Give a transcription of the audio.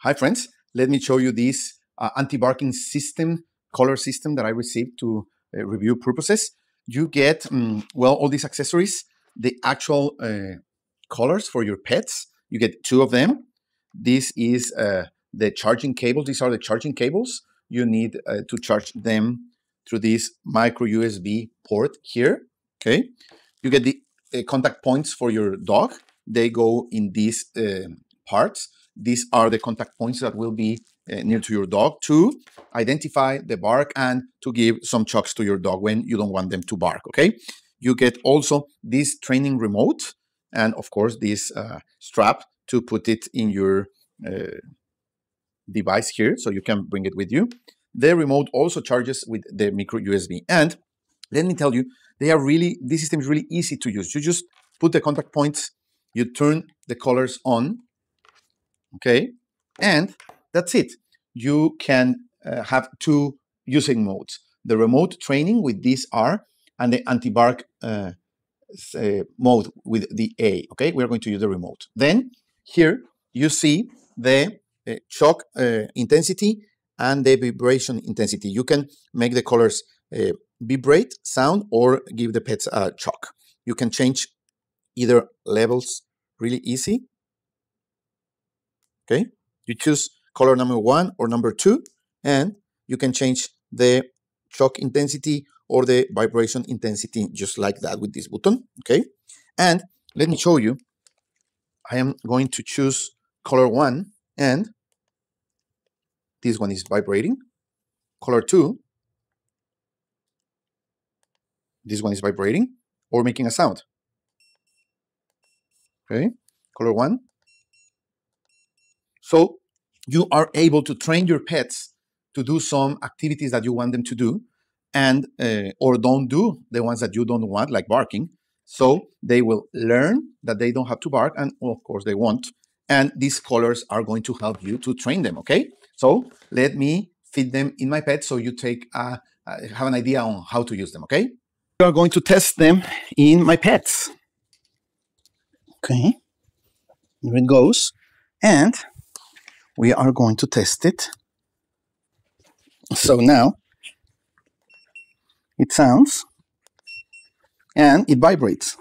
Hi friends, let me show you this anti-barking system, color system that I received to review purposes. You get, well, all these accessories, the actual colors for your pets. You get 2 of them. This is the charging cable. These are the charging cables. You need to charge them through this micro USB port here, okay? You get the contact points for your dog. They go in these parts. These are the contact points that will be near to your dog to identify the bark and to give some chucks to your dog when you don't want them to bark, okay? You get also this training remote and, of course, this strap to put it in your device here so you can bring it with you. The remote also charges with the micro USB. And let me tell you, this system is really easy to use. You just put the contact points, you turn the colors on, okay, and that's it. You can have 2 using modes: the remote training with this R and the anti-bark mode with the A. Okay, we're going to use the remote. Then here you see the shock intensity and the vibration intensity. You can make the colors vibrate, sound, or give the pets a shock. You can change either levels really easy. Okay, you choose color number 1 or number 2, and you can change the shock intensity or the vibration intensity just like that with this button. Okay, and let me show you. I am going to choose color 1, and this one is vibrating. Color 2, this one is vibrating or making a sound. Okay, color 1. So you are able to train your pets to do some activities that you want them to do, and or don't do the ones that you don't want, like barking. So they will learn that they don't have to bark, and of course they won't. And these colors are going to help you to train them, okay? So let me fit them in my pet so you have an idea on how to use them, okay? We are going to test them in my pets. Okay, here it goes. And we are going to test it. So now it sounds and it vibrates.